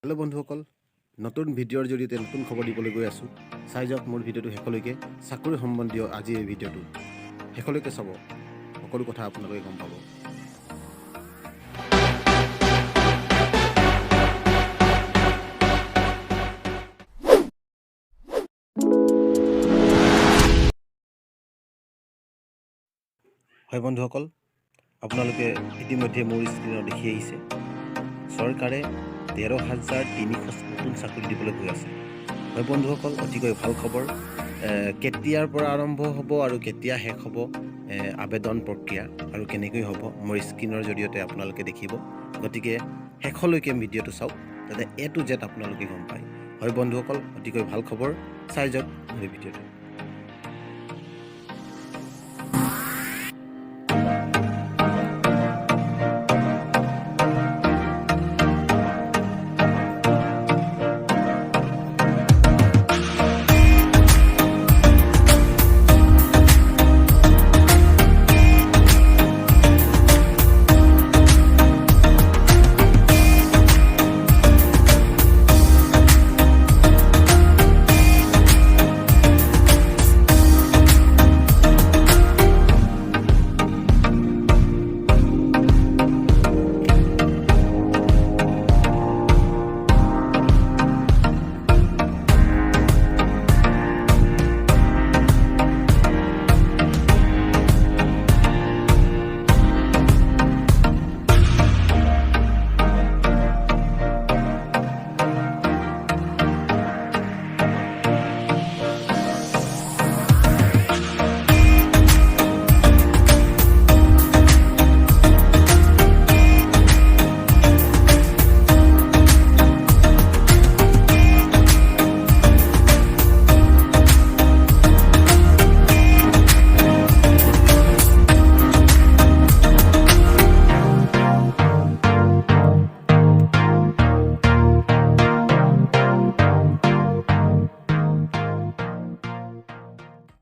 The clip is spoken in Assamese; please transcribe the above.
হেল্ল' বন্ধুসকল, নতুন ভিডিঅ'ৰ জৰিয়তে নতুন খবৰ দিবলৈ গৈ আছোঁ। চাই যাওক মোৰ ভিডিঅ'টো শেষলৈকে। চাকৰি সম্বন্ধীয় আজিৰ এই ভিডিঅ'টো শেষলৈকে চাব, সকলো কথা আপোনালোকে গম পাব। হয় বন্ধুসকল, আপোনালোকে ইতিমধ্যে মোৰ স্ক্ৰীণত দেখি আহিছে, চৰকাৰে 13,300 নতুন চাকৰি দিবলৈ গৈ আছে। হয় বন্ধুসকল, অতিকৈ ভাল খবৰ। কেতিয়াৰ পৰা আৰম্ভ হ'ব আৰু কেতিয়া শেষ হ'ব আবেদন প্ৰক্ৰিয়া আৰু কেনেকৈ হ'ব মোৰ স্ক্ৰীণৰ জৰিয়তে আপোনালোকে দেখিব। গতিকে শেষলৈকে ভিডিঅ'টো চাওক, যাতে A to Z আপোনালোকে গম পায়। হয় বন্ধুসকল, অতিকৈ ভাল খবৰ। চাই যাওক মোৰ ভিডিঅ'টো।